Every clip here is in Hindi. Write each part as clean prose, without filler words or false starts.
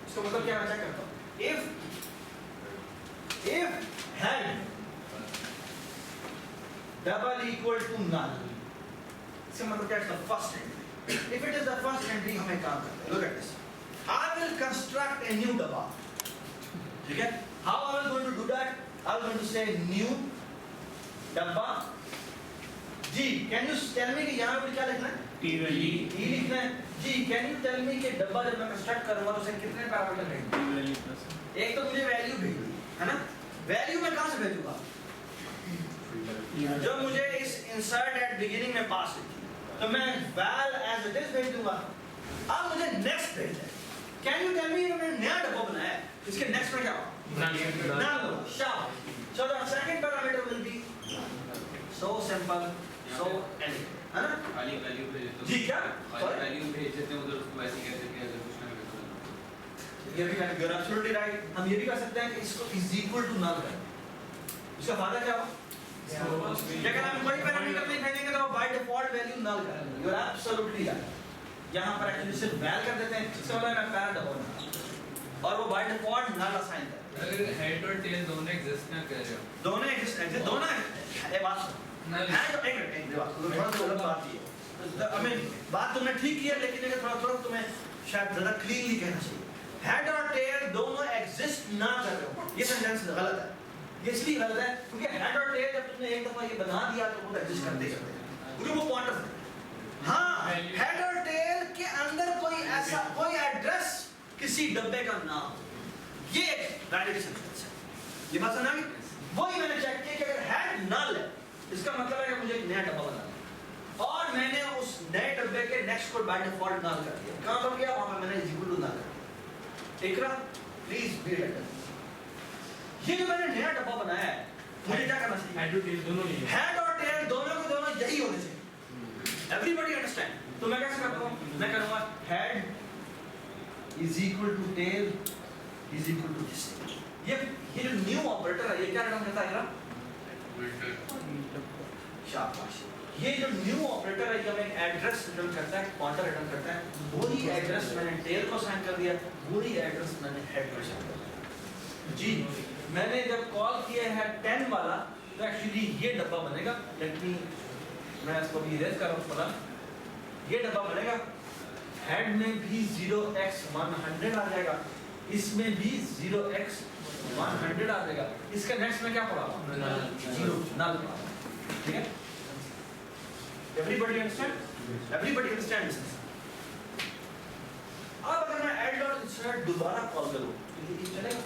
इसका मतलब क्या मैं चेक करता हूँ, if head double equal to null, इसका मतलब क्या है, first entry. If it is the first entry, हमें काम करते हैं. Look at this. I will construct a new डब्बा. ठीक है? How I will going to do that? I will going to say new डब्बा. G, can you tell me कि यहाँ पे क्या लिखना है? T value. T लिखना है. G, can you tell me कि डब्बा जब मैं कंस्ट्रक्ट करूँगा तो उसे कितने पैरामीटर रहेंगे? T value plus. एक तो मुझे वैल्यू भेजनी है ना? वैल्यू मैं कहाँ से भेजूँगा? जो मुझे इस insert at beginning में पास है, तो मैं val as it is भेज दूँगा. अब मुझे next भेजना है. Can you tell me मैंने नया डब्बा बनाया है, इसके next में क्या होगा? Null. Sharp. So the second parameter will be so simple, so elegant. है ना? खाली वैल्यू भेज दो. जी क्या? खाली वैल्यू भेज देते हैं उधर, उसको वैसे कहते हैं कि अगर कुछ ना भेज दो. ये भी है, you're absolutely right. हम ये भी कर सकते हैं कि इसको is equal to null करें. इसका फायदा क्या होगा? लेकिन हम कोई पैरामीटर नहीं भेजेंगे तो by default value null करेंगे. You're absolutely right. यहाँ पर actually सिर्फ val कर देते हैं, इसका मतलब मैं पैरा डबल और वो by default null assign करें. अगर हेड और टेल दोनों एग्जिस्ट ना कर रहे हो, दोनों exist दोनों है. ये बात सुनो. Null. है तो एक बात थोड़ा सा गलत बात ये. I mean बात तुमने ठीक की है, लेकिन अगर थोड़ा तुम्हें शायद ज़्यादा क्लीनली कहना चाहिए. हेड और टेल दोनों एग्जिस्ट ना कर रहे हो, ये सेंटेंस गलत है. ये इसलिए गलत है क्योंकि हेड और टेल जब तुमने एक दफा ये बना दिया तो वो एग्जिस्ट करते हैं, क्योंकि वो पॉइंटर है. हाँ, हेड और टेल के अंदर कोई ऐसा कोई एड्रेस किसी डब्बे का नाम, ये वैलिड सेंटेंस है. ये बात समझ आ गई? वही मैंने चेक किया कि अगर हेड नल है, इसका मतलब है कि मुझे एक नया डब्बा बनाना है और मैंने उस नए डब्बे के नेक्स्ट को बाय डिफॉल्ट नल कर दिया. कहाँ पर किया? वहाँ पर मैंने इज इक्वल टू नल कर दिया. इकरा प्लीज बी लेटर. ये जो मैंने नया डब्बा बनाया है, मुझे क्या करना चाहिए? Head और tail दोनों नहीं है. हेड और टेल दोनों के दोनों यही होने चाहिए. Everybody understand? तो मैं कैसे करता हूँ? मैं करूँगा head is equal to tail is equal to this. ये जो न्यू ऑपरेटर है, ये क्या रिटर्न करता है? शाबाश. ये जो न्यू ऑपरेटर है, ये हमें एड्रेस रिटर्न करता है, पॉइंटर रिटर्न करता है. वही एड्रेस मैंने टेल को असाइन कर दिया, वही एड्रेस मैंने हेड को असाइन कर दिया. जी, मैंने जब कॉल किया है 10 वाला, तो एक्चुअली ये डब्बा बनेगा. लेट मी, मैं इसको भी इरेज कर रहा हूँ. पता ये डब्बा बनेगा. हेड में भी 0x100 आ जाएगा, इसमें भी 0x100 आ जाएगा. इसका नेक्स्ट में क्या पड़ा? 0 नल पड़ा. ठीक है? Everybody understand? Everybody understand this? अब अगर मैं add dot insert दोबारा कॉल करूँ, ये चलेगा?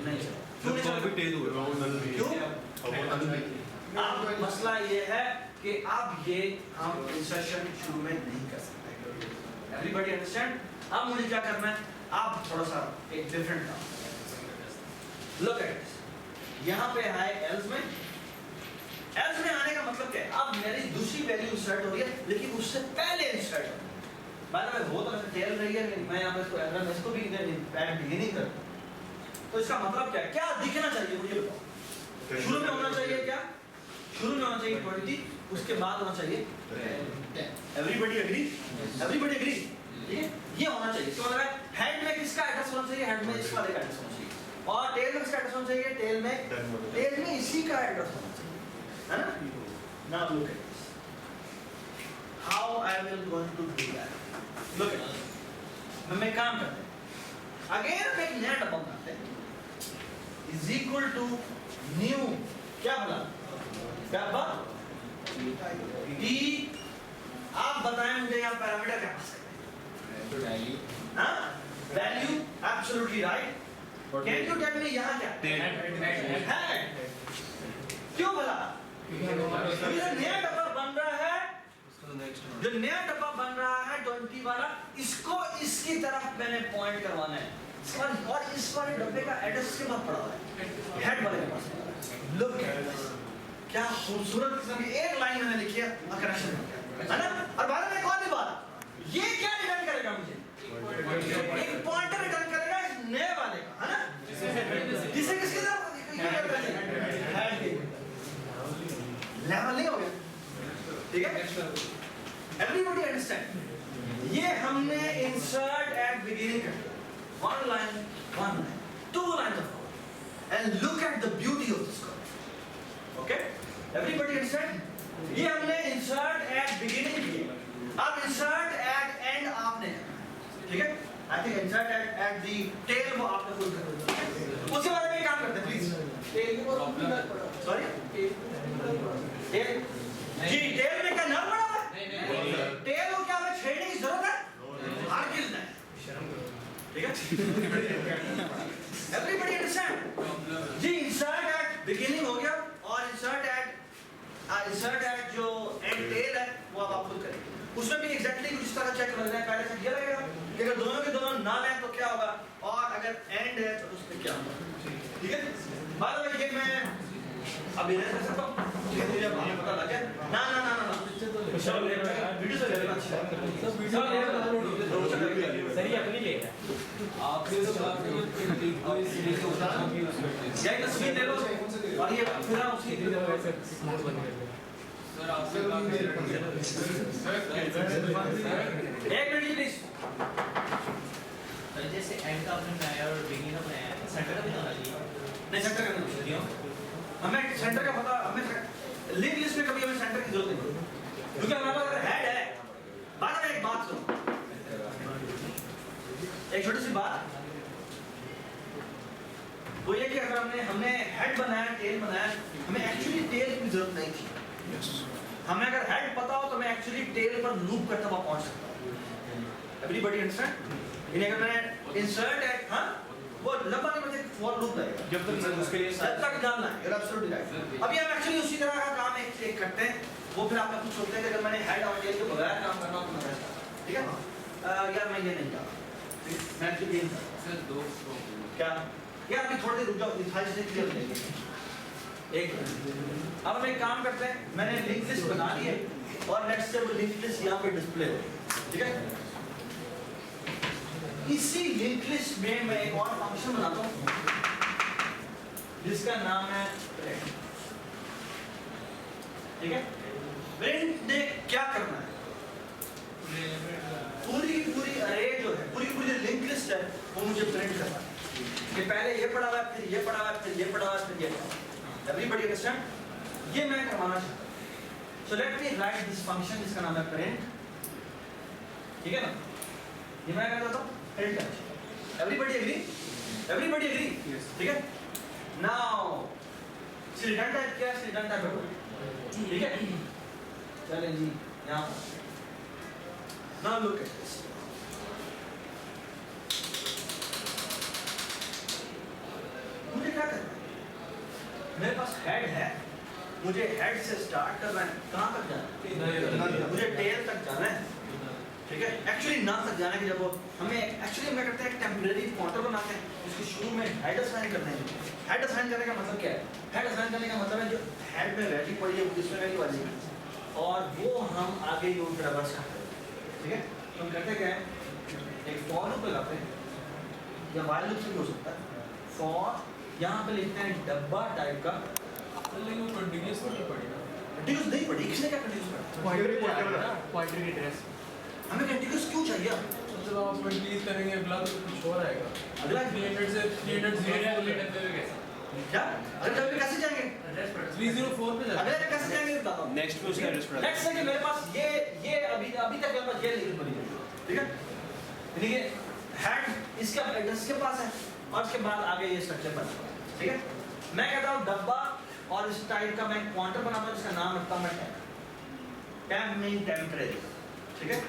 नहीं चलेगा. क्यों नहीं चलेगा? क्यों? अब मसला ये है कि अब ये हम इंसर्शन शुरू में नहीं कर सकते. Everybody understand? अब मुझे क्या करना है? अब थोड़ा सा एक डिफरेंट काम. Look at this. यहाँ पे है else में. else में आने का मतलब क्या है? अब मेरी दूसरी वैल्यू इंसर्ट हो रही है, लेकिन उससे पहले इंसर्ट हो रही है. बाद में वो तो ऐसे टेल रही है, लेकिन मैं यहाँ पे इसको एरर में इसको भी ऐड बिगिनिंग करता हूँ. तो इसका मतलब क्या है? क्या दिखना चाहिए मुझे बताओ? शुरू में होना चाहिए क्या? शुरू में होना चाहिए 20, उसके बाद होना चाहिए 10. Everybody agree? Everybody agree? ठीक है? ये होना चाहिए. इसका मतलब हेड में किसका एड्रेस होना चाहिए? हेड में इस वाले का एड्रेस होना चाहिए. और टेल में किसका एड्रेस होना चाहिए? टेल में इसी का एड्रेस होना चाहिए, है ना? Now look at this. How I will going to do that? Look at this. मैं काम करते हैं. Again हम एक नया डब्बा बनाते हैं. Is equal to new. क्या बोला? डब्बा T. आप बताएं मुझे यहाँ पैरामीटर क्या पास करते हैं? हाँ? Value. Absolutely right. Can you tell me यहाँ क्या? Head. क्यों बोला? जो नया डब्बा बन रहा है, जो नया डब्बा बन रहा है 20 वाला, इसको इसकी तरफ मैंने पॉइंट करवाना है. और इस वाले डब्बे का एड्रेस के बाद पड़ा हुआ है, हेड वाले के पास. लुक क्या खूबसूरत किस्म की एक लाइन मैंने लिखी है, करेक्शन है ना? और बाद में एक और भी बात, ये क्या रिटर्न करेगा मुझे? एक पॉइंटर रिटर्न करेगा इस नए वाले का, है ना? जिसे किसकी तरफ हेड के लेवल नहीं हो गया. ठीक है? Everybody understand? ये हमने इंसर्ट एट बिगिनिंग कर दिया. one line, two lines of color, and look at the beauty of this color. Okay? Everybody understand? ये हमने insert at beginning किया, अब insert at end आपने करना, ठीक है? I think insert at the tail वो आपने खुद करना है। उसके बाद में काम करते हैं, please. Sorry? Tail? Ji, tail में क्या नर्म बना हुआ है? नहीं। Tail को क्या हमें छेड़ने की जरूरत है? हार गिरना है, ठीक है? Everybody understand? Ji, insert at beginning हो गया और insert at जो end tail है वो अब आप खुद करेंगे। उसमें भी exactly कुछ इस तरह चेक कर लेना है, पहले से किया लगेगा कि अगर दोनों के दोनों null हैं तो क्या होगा और अगर end है तो उसमें क्या होगा, ठीक है? बाद में ये मैं अब इधर कर सकता हूँ, धीरे-धीरे अब हमें पता लग गया। ना वीडियो से लेना अच्छा है। सही अपनी ले आपके यही तस्वीर ले लो और ये फिर आप उसकी सर आपसे एक मिनट प्लीज। जैसे एंड का आपने बनाया और बिगिनिंग का बनाया सेंटर का भी होना चाहिए। नहीं सेंटर का नहीं चाहिए, हमें सेंटर का पता, हमें लिंक लिस्ट में कभी हमें सेंटर की जरूरत नहीं क्योंकि हमारे पास अगर हेड है। बाद में एक बात सुनो, एक छोटी सी बात वो ये कि अगर हमने हेड बनाया टेल बनाया, हमें एक्चुअली टेल की जरूरत नहीं थी। हमें अगर हेड पता हो तो मैं एक्चुअली टेल पर लूप करता हुआ पहुंच सकता हूं। Everybody understand? इन्हें अगर मैं इंसर्ट एट वो लंबा नहीं मुझे फॉर लूप लगेगा जब तक उसके लिए जब तक जानना है। You are absolutely right. अभी हम एक्चुअली उसी तरह का काम एक करते हैं, वो फिर आपका कुछ होता है कि अगर मैंने हेड और टेल के बगैर काम करना हो तो मैं करता हूं, ठीक है? यार मैं ये नहीं चाहता, मैं एक्चुअली ये सर दो क्या यार अभी थोड़ी देर रुक जाओ, दिखाई से क्लियर लेंगे एक मिनट। अब हम एक काम करते हैं, मैंने लिंक लिस्ट बना ली है और लेट्स से वो लिंक लिस्ट यहाँ पे डिस्प्ले हो, ठीक है? इसी लिंक लिस्ट में मैं एक और फंक्शन बनाता हूँ जिसका नाम है प्रिंट, ठीक है? प्रिंट ने क्या करना है, पूरी अरे जो है पूरी लिंक लिस्ट है वो मुझे प्रिंट करना है कि पहले ये पढ़ा हुआ है, फिर ये पढ़ा हुआ है, फिर ये पढ़ा हुआ है, फिर ये पढ़ा हुआ है। Everybody understand? ये मैं करवाना चाहता हूँ। So let me right this function जिसका नाम है प्रिंट, ठीक है ना? ये मैं कर देता हूँ print. Everybody agree? Everybody agree? ठीक है? नाउ रिटर्न टाइप क्या है? रिटर्न टाइप है, ठीक है? चलें जी यहाँ पर। Now look at this. मुझे क्या करना है? मेरे पास हेड है, मुझे हेड से स्टार्ट करना है, कहाँ तक जाना है? मुझे टेल तक जाना है, ठीक है? एक्चुअली ना तक जाना है कि जब वो हमें एक्चुअली हम क्या करते हैं एक टेम्परेरी पॉइंटर बनाते हैं, उसके शुरू में हेड असाइन करते हैं। हेड असाइन करने का मतलब क्या है? हेड असाइन करने का मतलब है जो हेड में वैल्यू पड़ी है उसमें वैल्यू आ जाएगी और वो हम आगे यूज रिवर्स करते हैं, ठीक है? तो हम करते क्या है, एक फॉर लूप लगाते हैं या व्हाइल लूप से भी हो सकता है। फॉर यहाँ पे लिखते हैं डब्बा टाइप का, लेकिन वो कंटीन्यूअस नहीं पड़ेगा। कंटीन्यूअस नहीं पड़ी, किसने क्या कंटीन्यूअस पढ़ा? पॉइंटर की एड्रेस हमें कंटीन्यूअस क्यों चाहिए? मतलब आप कंटीन्यूअस करेंगे अगला तो कुछ और आएगा। अगला 300 से 300 कैसे? क्या अगले पे कैसे जाएंगे? 304 पे अगले पे कैसे जाएंगे बताता हूँ। नेक्स्ट पे उसका एड्रेस पड़ा नेक्स्ट से कि मेरे पास ये अभी तक मेरे पास ये लिंक बनी है, ठीक है? यानी कि हेड इसका एड्रेस के पास है और उसके बाद आगे ये स्ट्रक्चर बना हुआ है, ठीक है? मैं कहता हूँ डब्बा और इस टाइप का मैं क्वांटर बनाता हूँ जिसका नाम रखता हूँ मैं टेम्प मीन टेम्परेरी, ठीक है?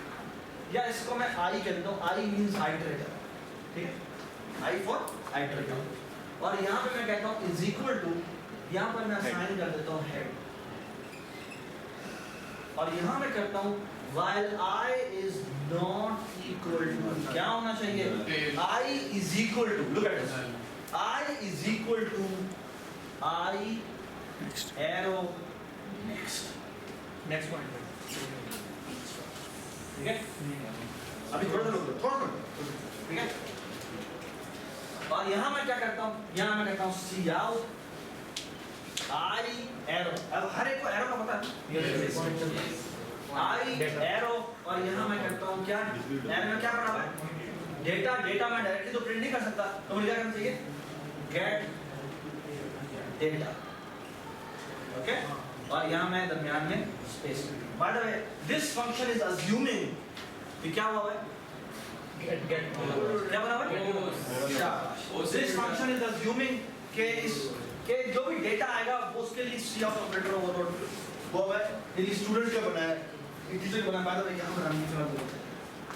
या इसको मैं आई कहता हूँ, आई मीन्स आइटरेटर, ठीक है? I for iterator. और यहाँ पे मैं कहता हूँ इज इक्वल टू, यहाँ पर मैं असाइन कर देता हूँ हेड और यहाँ मैं करता हूँ while I is not equal to, क्या होना चाहिए? I is equal to, look at this, I is equal to I arrow next point, ठीक है? अभी थोड़ा सा रुको, थोड़ा ठीक है? और यहाँ मैं क्या करता हूँ? यहाँ मैं कहता हूँ सी आउट I arrow, अब हर एक को arrow का पता है? I arrow और यहाँ मैं करता हूँ क्या? arrow में क्या बना हुआ है? डेटा में डायरेक्टली तो प्रिंट नहीं कर सकता, तो मुझे क्या करना चाहिए? Gate data, okay. और यहाँ मैं दरमियान में space. By the way this function is assuming कि क्या हुआ है? क्या बना हुआ है? दिस फंक्शन इज अज्यूमिंग के जो भी डेटा आएगा वो उसके लिए सी ऑफ ऑपरेटर ओवरलोड वो है। यदि स्टूडेंट का बनाया है, टीचर का बनाया है, यहाँ बनाने की जरूरत है।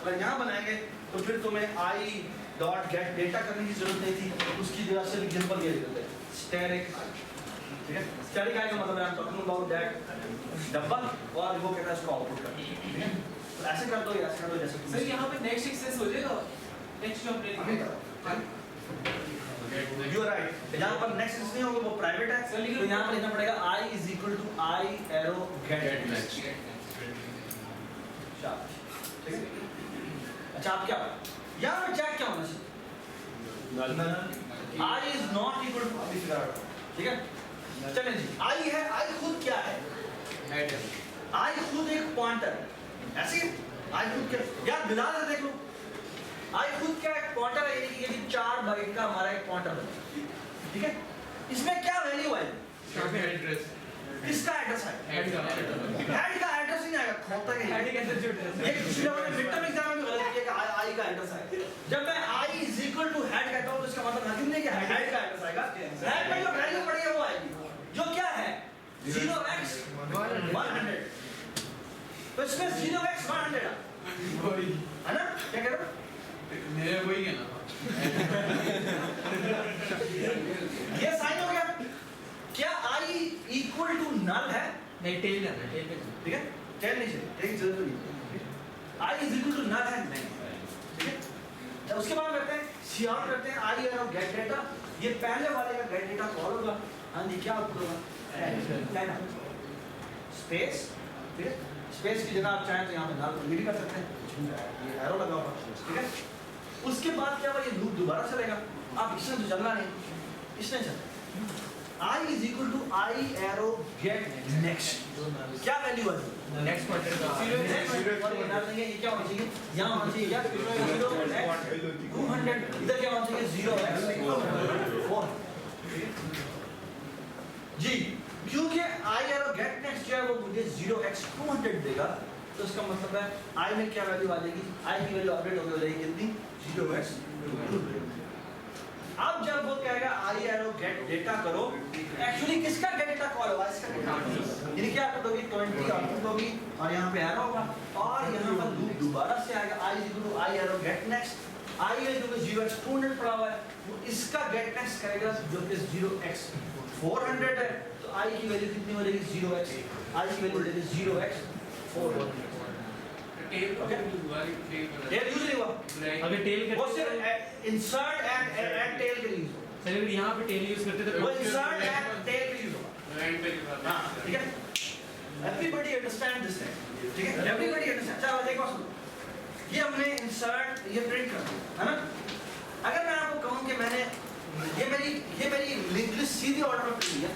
अगर यहाँ बनाएंगे तो फिर तुम्हें आई डॉट गेट डेटा करने की जरूरत नहीं थी, उसकी जगह सिर्फ एग्जांपल ये देते हैं स्टैटिक। ठीक है, स्टैटिक का मतलब है टॉकिंग अबाउट दैट डबल और वो कहता है इसको आउटपुट कर। ठीक है, तो ऐसे कर दो या ऐसे कर दो जैसे सर यहाँ पे नेक्स्ट एक्सेस हो जाएगा, नेक्स्ट जो हमने लिखा है। यू आर राइट, यहाँ पर नेक्स्ट नहीं होगा, वो प्राइवेट है, तो यहाँ पर लिखना पड़ेगा i is equal to I arrow get next. ठीक है, अच्छा आप क्या यहाँ पे चेक क्या होना चाहिए? i is not equal to, अभी फिगर आउट। ठीक है, चलें जी, i है, i खुद क्या है? i खुद एक पॉइंटर है, ऐसे ही i खुद क्या यार बिलाल से देख लो, i खुद क्या एक पॉइंटर है, ये 4 बाइट का हमारा एक पॉइंटर है। ठीक है, इसमें क्या वैल्यू है? एड्रेस किसका एड्रेस है? हेड का एड्रेस नहीं आएगा, खोता है हेड कैसे जुड़ता है? ये पिछले वाले मिडटर्म एग्जाम में भी गलत किया कि i का एड्रेस है। जब मैं i is equal to head कहता हूं तो इसका मतलब नथिंग नहीं कि हेड का एड्रेस आएगा, हेड में जो वैल्यू पड़ी है वो आएगी, जो क्या है 0x 100। तो इसमें 0x 100 है ना, क्या कह रहे हो? मेरे वही है ना। ये साइन हो गया। क्या i इक्वल टू नल है? नहीं, टेल जाना, टेल पे। ठीक है, टेल नहीं चाहिए, टेल जरूरत नहीं। i is equal to null है नहीं। ठीक है, तो उसके बाद करते हैं सी आउट करते हैं i एरो गेट डेटा। ये पहले वाले का गेट डेटा कॉल होगा। हाँ जी, क्या आउटपुट होगा? स्पेस। ठीक है, स्पेस की जगह आप चाहें तो यहाँ पे नल भी कर सकते हैं, ये एरो लगा हुआ। ठीक है, उसके बाद क्या हुआ, ये लूप दोबारा चलेगा। अब इसने तो चलना नहीं, इसने चलना। i is equal to I arrow get next। क्या वैल्यू है? नेक्स्ट पॉइंटर का ये क्या होना चाहिए? यहाँ होना चाहिए क्या? 200। इधर क्या होना चाहिए? 0x 4 जी, क्योंकि I arrow get next जो है वो मुझे 0x 200 देगा, तो इसका मतलब है I में क्या वैल्यू आ जाएगी? I की वैल्यू अपडेट हो जाएगी कितनी? 0x 200। अब जब वो कहेगा I arrow get data करो, एक्चुअली किसका get data कॉल होगा? इसका data। यानी क्या आउटपुट होगी? 20 आउटपुट होगी और यहाँ पे एरो होगा और यहाँ पर लूप दोबारा से आएगा I is equal to I arrow get next। I है जो कि 0x 200 पड़ा हुआ है, वो इसका get next करेगा जो कि 0x 400 है, तो I की वैल्यू कितनी हो जाएगी? 0x, I की वैल्यू हो जाएगी 0x 400। टेल यूज नहीं हुआ, अगर टेल वो सिर्फ इंसर्ट एंड टेल के लिए यूज होगा। सर अगर यहाँ पे टेल यूज करते तो वो इंसर्ट एंड टेल के लिए यूज होगा। हाँ, ठीक है, एवरीबॉडी अंडरस्टैंड दिस थिंग। ठीक है, एवरीबॉडी अंडरस्टैंड। चलो देखो, सुनो, ये हमने इंसर्ट ये प्रिंट कर दिया है ना। अगर मैं आपको कहूँ कि मैंने ये मेरी लिंक लिस्ट सीधी ऑर्डर में प्रिंट किया,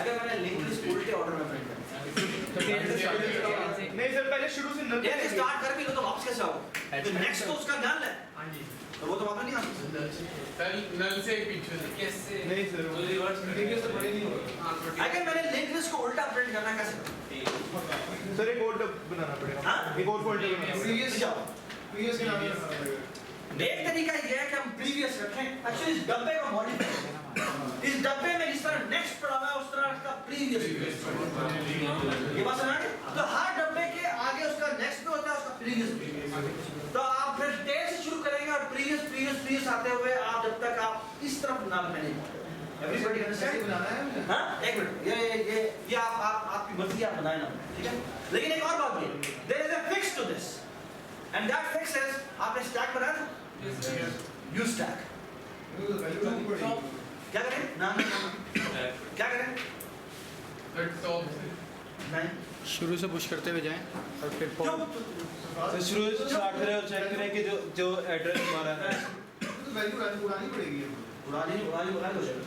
अगर मैंने लिंक लिस्ट उल्टे ऑर्डर में प्रिंट तो नहीं सर, पहले शुरू से नल किया, स्टार्ट कर भी लो तो वापस कैसे आओ? तो नेक्स्ट तो उसका नल है, हाँ जी, तो वो तो वापस नहीं आ सकता। नल से पीछे कैसे? नहीं सर, तो रिवर्स देखिए सर, बड़े नहीं होगा। अगर मैंने लिंक लिस्ट को उल्टा प्रिंट करना है, कैसे करूं? सर एक और बनाना पड़ेगा, हाँ? एक और फोल्डर बनाना पड़ेगा। प्रीवियस जाओ। प्रीवियस के नाम से बनाना पड़ेगा। एक तरीका ये है कि हम प्रीवियस रखें, एक्चुअली इस डब्बे को मॉडिफाई करें। इस डब्बे में जिस तरह नेक्स्ट पड़ा हुआ है उस तरह इसका प्रीवियस। ये बात समझ आए? तो हर डब्बे के आगे उसका नेक्स्ट भी होता है, उसका प्रीवियस भी। तो आप फिर टेल से शुरू करेंगे और प्रीवियस आते हुए आप जब तक आप इस तरफ नाम में नहीं पहुंचे। Everybody understand? बनाना है हाँ, एक मिनट, ये आप आपकी मर्जी, आप बनाए ना, ठीक है। लेकिन एक और बात ये, there is a fix to this and that fix is, आपने स्टैक बनाया था, यूज स्टैक। क्या करें? नाम क्या करें? नहीं, शुरू से पुश करते हुए जाएं और फिर क्यों? तो शुरू से स्टार्ट करें और चेक करें कि जो एड्रेस हमारा है वैल्यू उड़ानी पड़ेगी। उड़ानी हो जाएगा।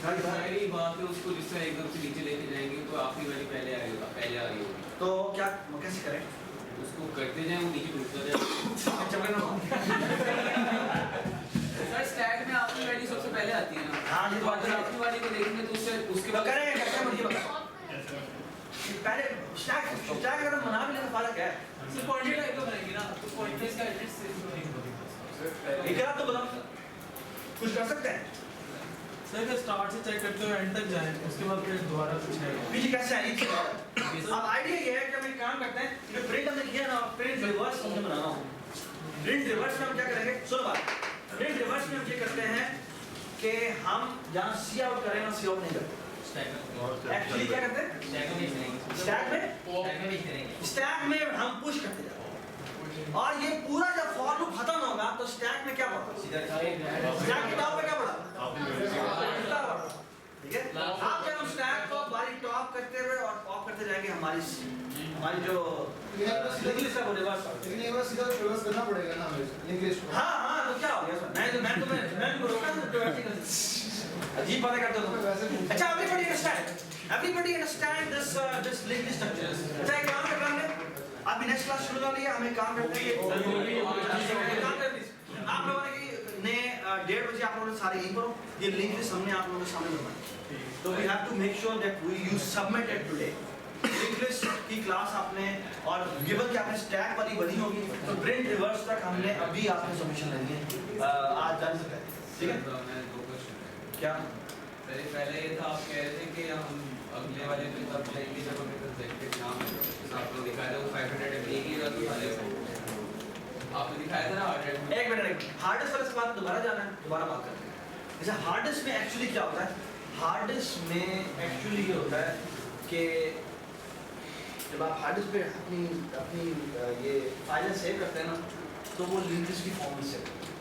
सारी वहाँ पे उसको जिस तरह एकदम से नीचे लेके जाएंगे तो आपकी वाली पहले आ रही होगी। तो क्या कैसे करें? उसको करते जाए वो नीचे उठता जाए। सर स्टैक में आपकी वैल्यू सबसे पहले आती है ना। हाँ, ये तो तो बात अगर है। आपकी वाली को देखेंगे तो उससे उसके तो बाद करेंगे कैसे मुझे बता पहले स्टैक अगर हम बना भी लें तो फायदा क्या है सिर्फ पॉइंटेड टाइप का बनाएंगे ना तो पॉइंटेड का एड्रेस से ये क्या तो बताओ कुछ कर सकते हैं सर के स्टार्ट से चेक करते हुए एंड तक जाएं उसके बाद फिर दोबारा कुछ है पीछे कैसे आएगी अब आइडिया ये है कि हम एक काम करते हैं जो प्रिंट हमने किया ना प्रिंट रिवर्स हमने बनाना हो प्रिंट रिवर्स में हम क्या करेंगे सुनो बात प्रिंट रिवर्स में हम ये करते हैं कि हम जहाँ सी आउट करें ना सी आउट नहीं करते एक्चुअली क्या करते हैं स्टैक में हम पुश करते जाते हैं और ये पूरा जब फॉर लूप खत्म होगा तो स्टैक में क्या पड़ा स्टैक के टॉप पे क्या पड़ा ठीक है अब जब हम स्टैक को बारी टॉप करते हुए और टॉप करते जाएंगे हमारी जो इंग्लिश है वो रिवर्स लेकिन एक बार सीधा रिवर्स करना पड़ेगा ना हमें इंग्लिश को। हाँ तो क्या हो गया सर मैं तो रोका था अजीब बातें करते हो अच्छा everybody understand this linked structure अच्छा एक काम करते हैं अभी नेक्स्ट क्लास शुरू कर लिया हमें काम करते हैं आप लोगों ने 1:30 बजे आप लोगों ने सारे यहीं पर ये लिंक लिस्ट हमने आप लोगों के सामने बनवाई तो we have to make sure that you submit it today link list की क्लास आपने और गिवन कि आपने स्टैक वाली बनी होगी तो प्रिंट रिवर्स तक हमने अभी आपने सबमिशन लेनी है आज जान सकते हैं ठीक है मैं दो क्वेश्चन क्या पहले ये था आप कह रहे थे कि हम अगले वाले पे तब लेंगे जब हमें प्रोजेक्टेड नाम है आपको दिखाया था वो 500 MB की जरूरत वाले आपने दिखाया था ना एक मिनट हार्ड डिस्क वाले से बात दोबारा जाना है दोबारा बात करते हैं जैसे हार्ड डिस्क में एक्चुअली क्या होता है हार्ड डिस्क में एक्चुअली ये होता है कि जब आप हार्ड डिस्क पे अपनी ये फाइलें सेव करते हैं ना तो वो लिंक लिस्ट की फॉर्म में सेव करते हैं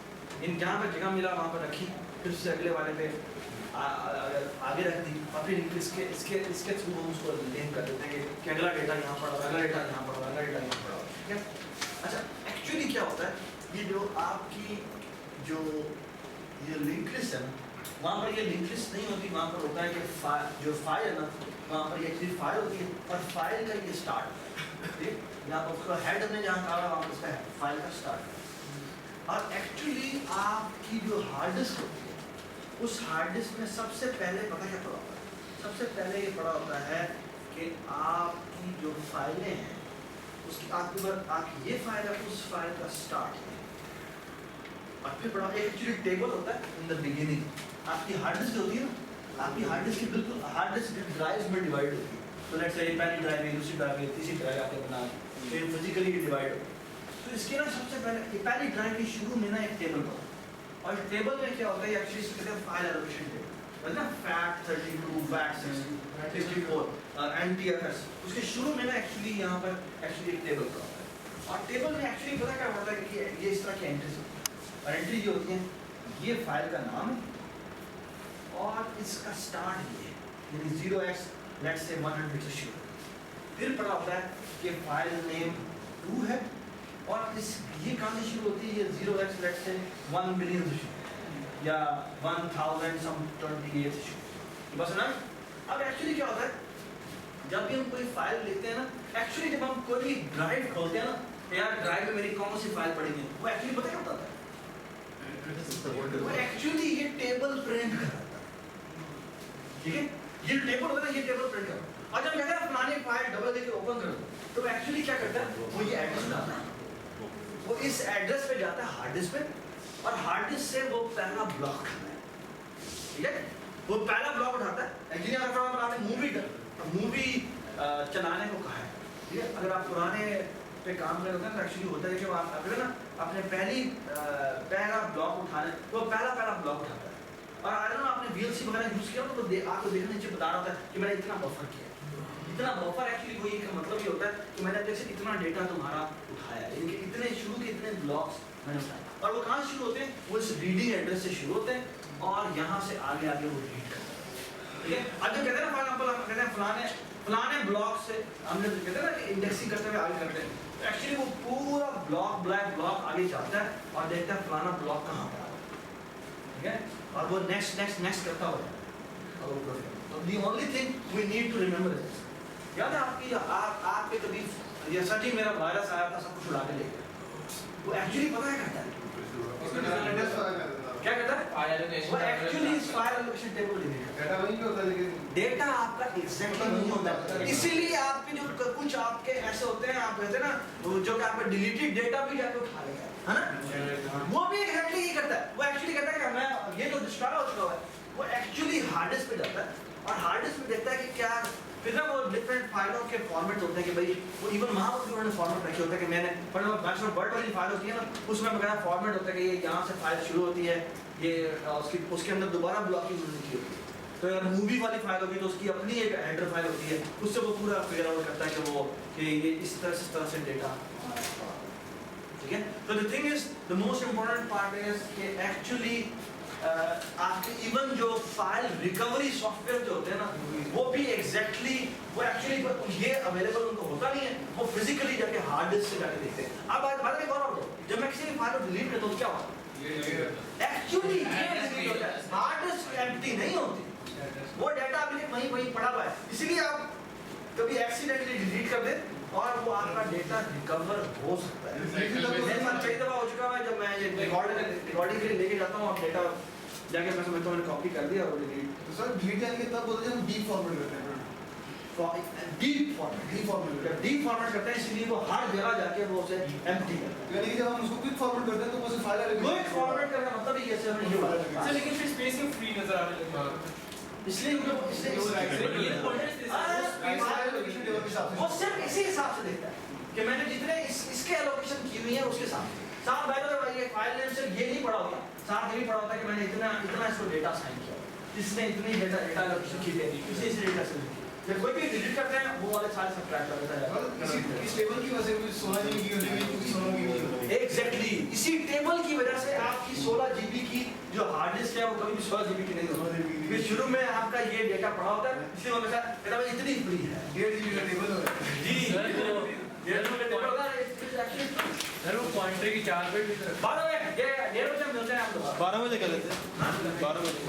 इन जहाँ पर जगह मिला वहाँ पर रखी फिर उससे अगले वाले पे अगर आगे रख दी और फिर इसके थ्रू हम उसको लिंक कर देते हैं कि अगला डेटा यहाँ पड़ा अगला डेटा यहाँ पड़ा अगला डेटा यहाँ पड़ा ठीक है अच्छा एक्चुअली क्या होता है ये जो आपकी जो ये लिंक लिस्ट है ना वहाँ पर ये लिंक लिस्ट नहीं होती वहाँ पर होता है कि जो फाइल है ना वहाँ पर ये एक्चुअली फाइल होती है और फाइल का ये स्टार्ट ठीक है यहाँ पर उसका हेड हमने जहाँ कहा वहाँ पर उसका फाइल का स्टार्ट और एक्चुअली आपकी जो हार्ड डिस्क होती है उस हार्ड डिस्क में सबसे पहले पता क्या पड़ा होता है सबसे पहले ये पड़ा होता है कि आपकी जो फाइलें हैं उसकी आपके ऊपर आपकी ये फाइल है उस फाइल का स्टार्ट है और फिर बड़ा एक एक्चुअली टेबल होता है इन द बिगिनिंग आपकी हार्ड डिस्क होती है ना आपकी हार्ड डिस्क बिल्कुल हार्ड डिस्क ड्राइव्स में डिवाइड होती है तो लेट्स से पहली ड्राइव है दूसरी ड्राइव है तीसरी ड्राइव आपके बना फिर फिजिकली डिवाइड हो तो इसके ना सबसे पहले पहली ड्राइव के शुरू में ना एक टेबल होता है और टेबल में क्या होता है एक्चुअली इसको कहते हैं फाइल एलोकेशन टेबल मतलब फैक्ट 32 फैक्ट 64 NTFS उसके शुरू में ना एक्चुअली यहाँ पर एक्चुअली एक टेबल का होता है और टेबल में एक्चुअली पता क्या होता है कि ये इस तरह की एंट्रीज होती है और एंट्री जो होती है ये फाइल का नाम है और इसका स्टार्ट ये है यानी 0x लेट्स से 100 से शुरू फिर पता होता है कि फाइल नेम 2 है और इस ये कहाँ से शुरू होती है ये 0x लेट्स से 1 मिलियन से शुरू या 1000 सम 28 से शुरू बस ना अब एक्चुअली क्या होता है जब भी हम कोई फाइल लिखते हैं ना एक्चुअली जब हम कोई भी ड्राइव खोलते हैं ना यार ड्राइव में मेरी कौन सी फाइल पड़ी है वो एक्चुअली पता क्या होता है वो एक्चुअली ये टेबल प्रिंट कराता है ठीक है ये टेबल होता है ना ये टेबल प्रिंट करता और जब कहते हैं पुरानी फाइल डबल देके ओपन कर दो तो एक्चुअली क्या करता है वो ये एड्रेस डालता है वो इस एड्रेस पे जाता है हार्ड डिस्क पे और हार्ड डिस्क से वो पहला ब्लॉक करता है ठीक है वो पहला ब्लॉक उठाता है इंजीनियर अगर आपने मूवी चलाने को कहा है ठीक है अगर आप पुराने पे काम कर रहे होते हैं तो एक्चुअली होता है कि आप अगर ना अपने पहला ब्लॉक उठाने वो पहला ब्लॉक उठाता है और आई डोंट नो आपने VLC वगैरह यूज किया तो आपको देखने नीचे बता रहा होता है कि मैंने इतना बफर किया इतना बफर एक्चुअली वही का मतलब ये होता है कि मैंने जैसे इतना डेटा तुम्हारा उठाया इनके इतने शुरू के इतने ब्लॉक्स मैंने उठाए और वो कहाँ शुरू होते हैं वो इस रीडिंग एड्रेस से शुरू होते हैं और यहाँ से आगे आगे वो रीड करते हैं ठीक है अब जो कहते हैं ना फॉर एग्जाम्पल हम कहते हैं फलाने ब्लॉक से हमने कहते हैं ना कि इंडेक्सिंग करते हुए आगे करते हैं तो एक्चुअली वो पूरा ब्लॉक आगे जाता है और देखता है फलाना ब्लॉक कहाँ पर आ रहा है ठीक है और वो नेक्स्ट करता हो the only thing we need to remember this याद है आपके कभी ये सच ही मेरा वायरस आया था सब कुछ उड़ा के ले गया। वो एक्चुअली पता है करता है क्या करता है, वो एक्चुअली इस file allocation table delete data वही पे होता है लेकिन डेटा आपका एग्जैक्टली नहीं होता, इसीलिए आपके जो कुछ आपके ऐसे होते हैं, आप कहते हैं ना जो कि आपका डिलीटेड डेटा भी जाके उठा लेगा, है ना, वो भी एग्जैक्टली ये करता है। वो एक्चुअली कहता है कि मैं ये तो डिस्ट्रॉय हो चुका है, वो एक्चुअली हार्ड डिस्क पे जाता है और हार्ड डिस्क पे देखता है कि क्या, फिर ना वो डिफरेंट फाइलों के फॉर्मेट होते हैं कि भाई वो इवन वहाँ पर भी उन्होंने फॉर्मेट रखे होते हैं कि मैंने मैक्सिमम वर्ड वाली फाइल होती है ना, उसमें वगैरह फॉर्मेट होता है कि ये यहाँ से फाइल शुरू होती है, ये उसके अंदर दोबारा ब्लॉकिंग उन्होंने की होती है। तो अगर मूवी वाली फाइल होगी तो उसकी अपनी एक हेडर फाइल होती है, उससे वो पूरा फिगर आउट करता है कि वो कि ये इस तरह से डेटा, ठीक है। तो the thing is the most important part is कि एक्चुअली आपके इवन जो फाइल रिकवरी सॉफ्टवेयर जो होते हैं ना, वो भी एग्जैक्टली वो एक्चुअली ये अवेलेबल उनको होता नहीं है, वो फिजिकली जाके हार्ड डिस्क से जाके देखते हैं। अब बात एक और होता है, जब मैं किसी भी फाइल को डिलीट करता हूँ क्या होता है, एक्चुअली हार्ड डिस्क एम्प्टी नहीं होती, वो डाटा अभी तक वहीं पड़ा हुआ है, इसीलिए आप कभी एक्सीडेंटली डिलीट कर दे और वो आपका डेटा रिकवर हो सकता है। मेरे साथ कई दफा हो चुका है, जब मैं ये रिकॉर्डिंग के लिए लेके जाता हूँ, आप डेटा जाके मैं समझता हूँ मैंने कॉपी कर दिया और डिलीट। तो सर डिलीट करने के तब बोलते हैं हम डीप फॉर्मेट करते हैं, डीप फॉर्मेट करते हैं, इसलिए वो हर जगह जाके वो उसे एम्प्टी करता है। यानी कि जब हम उसको क्विक फॉर्मेट करते हैं तो वो सिर्फ फाइल अलग क्विक फॉर्मेट करने का मतलब ही ऐसे हमें ये वाला सर लेकिन फिर स्पेस में फ्री नजर आने लगता है, इसलिए वो सिर्फ इसी हिसाब से देखता है कि मैंने जितने इसके एलोकेशन की हुई है उसके साथ साथ भाई ये फाइल नेम सिर्फ ये नहीं पड़ा होता, साथ ये भी पड़ा होता है कि मैंने इतना इसको डेटा असाइन किया, इसने इतनी डेटा एलोकेशन की है, इसी डेटा से जब कोई भी डिलीट करते हैं वो वाले सारे सब्ट्रैक्ट कर देता है। इस टेबल की वजह से कुछ 16 जीबी की होगी, कुछ 16 जीबी की होगी। एग्जैक्टली इसी टेबल की वजह से आपकी 16 जीबी की जो हार्ड डिस्क है वो कभी भी 16 जीबी की नहीं होती, फिर शुरू में आपका ये डेटा पड़ा होता है, इसलिए वो हमेशा कहता है इतनी फ्री है 1.5 जीबी का टेबल है जी, 1.5 जीबी का टेबल होगा, सर वो पॉइंटर की 4 बिट बाद में ये 1.5 बजे मिलते हैं आप लोग 12 बजे कर लेते हैं, 12 बजे।